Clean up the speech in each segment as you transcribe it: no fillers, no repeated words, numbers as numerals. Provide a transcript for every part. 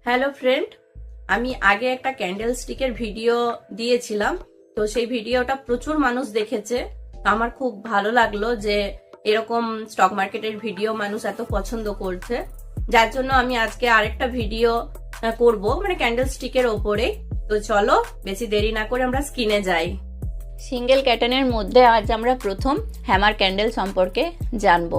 Hello friend, আমি আগে একটা ক্যান্ডেল স্টিকের ভিডিও দিয়েছিলাম। তো সেই ভিডিওটা প্রচুর মানুষ দেখেছে। তো আমার খুব ভালো লাগলো যে এরকম স্টক মার্কেটের ভিডিও মানুষ এত পছন্দ করছে, যার জন্য আমি আজকে আরেকটা ভিডিও করব, মানে ক্যান্ডেল স্টিকের ওপরে। তো চলো বেশি দেরি না করে আমরা স্ক্রিনে যাই। সিঙ্গেল ক্যাটানের মধ্যে আজ আমরা প্রথম হ্যামার ক্যান্ডেল সম্পর্কে জানবো।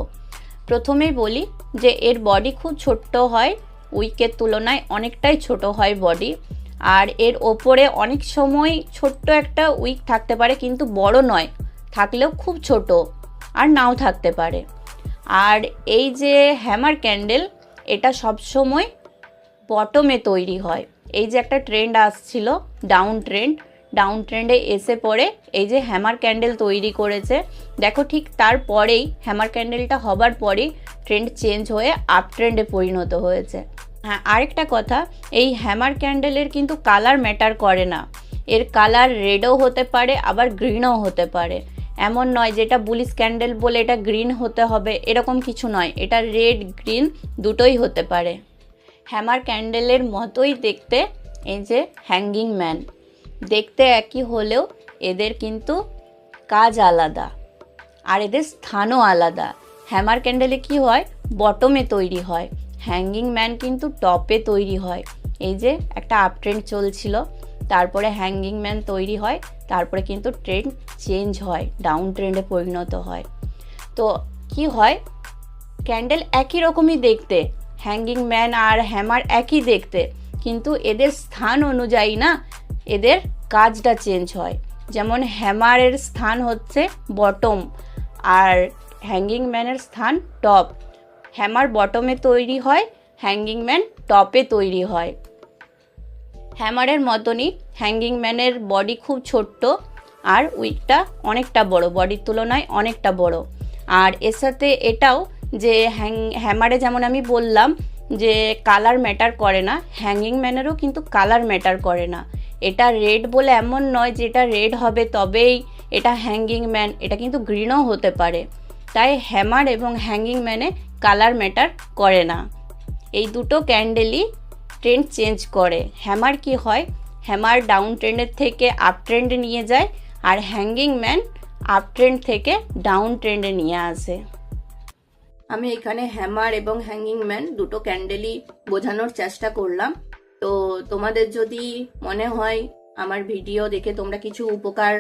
প্রথমেই বলি যে এর বডি খুব ছোট্ট হয়, উইকের তুলনায় অনেকটাই ছোট হয় বডি। আর এর ওপরে অনেক সময় ছোট্ট একটা উইক থাকতে পারে, কিন্তু বড় নয়, থাকলেও খুব ছোট, আর নাও থাকতে পারে। আর এই যে হ্যামার ক্যান্ডেল, এটা সবসময় বটমে তৈরি হয়। এই যে একটা ট্রেন্ড আসছিল ডাউন ট্রেন্ডে এসে পড়ে এই যে হ্যামার ক্যান্ডেল তৈরি করেছে। দেখো, ঠিক তারপরেই হ্যামার ক্যান্ডেলটা হবার পরেই ট্রেন্ড চেঞ্জ হয়ে আপ ট্রেন্ডে পরিণত হয়েছে। হ্যাঁ, আরেকটা কথা, এই হ্যামার ক্যান্ডেলের কিন্তু কালার ম্যাটার করে না। এর কালার রেডও হতে পারে, আবার গ্রিনও হতে পারে। এমন নয় যেটা বুলিশ ক্যান্ডেল বলে এটা গ্রিন হতে হবে, এরকম কিছু নয়। এটা রেড গ্রিন দুটোই হতে পারে। হ্যামার ক্যান্ডেলের মতোই দেখতে এই যে হ্যাঙ্গিং ম্যান, দেখতে একই হলেও এদের কিন্তু কাজ আলাদা আর এদের স্থানও আলাদা। হ্যামার ক্যান্ডেলে কি হয়, বটমে তৈরি হয়, হ্যাঙ্গিং ম্যান কিন্তু টপে তৈরি হয়। এই যে একটা আপ ট্রেন্ড চলছিল, তারপরে হ্যাঙ্গিং ম্যান তৈরি হয়, তারপরে কিন্তু ট্রেন্ড চেঞ্জ হয়, ডাউন ট্রেন্ডে পরিণত হয়। তো কি হয়, ক্যান্ডেল একই রকমই দেখতে, হ্যাঙ্গিং ম্যান আর হ্যামার একই দেখতে, কিন্তু এদের স্থান অনুযায়ী না এদের কাজটা চেঞ্জ হয়। যেমন হ্যামারের স্থান হচ্ছে বটম আর হ্যাঙ্গিং ম্যানের স্থান টপ। হ্যামার বটমে তৈরি হয়, হ্যাঙ্গিং ম্যান টপে তৈরি হয়। হ্যামারের মতনই হ্যাঙ্গিং ম্যানের বডি খুব ছোট্ট আর উইকটা অনেকটা বড়, বডির তুলনায় অনেকটা বড়। আর এর সাথে এটাও যে হ্যামারে যেমন আমি বললাম যে কালার ম্যাটার করে না, হ্যাঙ্গিং ম্যানেরও কিন্তু কালার ম্যাটার করে না। এটা রেড বলে এমন নয় যে এটা রেড হবে তবেই এটা হ্যাঙ্গিং ম্যান, এটা কিন্তু গ্রিনও হতে পারে। তাই হ্যামার এবং হ্যাঙ্গিং ম্যানে কালার ম্যাটার করে না। এই দুটো ক্যান্ডেলই ট্রেন্ড চেঞ্জ করে। হ্যামার কি হয়, হ্যামার ডাউন ট্রেন্ডের থেকে আপ ট্রেন্ডে নিয়ে যায়, আর হ্যাঙ্গিং ম্যান আপ ট্রেন্ড থেকে ডাউন ট্রেন্ডে নিয়ে আসে। আমি এখানে হ্যামার এবং হ্যাঙ্গিং ম্যান দুটো ক্যান্ডেলই বোঝানোর চেষ্টা করলাম। তো তোমাদের যদি মনে হয় আমার ভিডিও দেখে তোমরা কিছু উপকার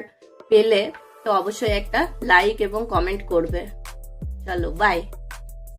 পেলে, তো অবশ্যই একটা লাইক এবং কমেন্ট করবে। চলো, বাই।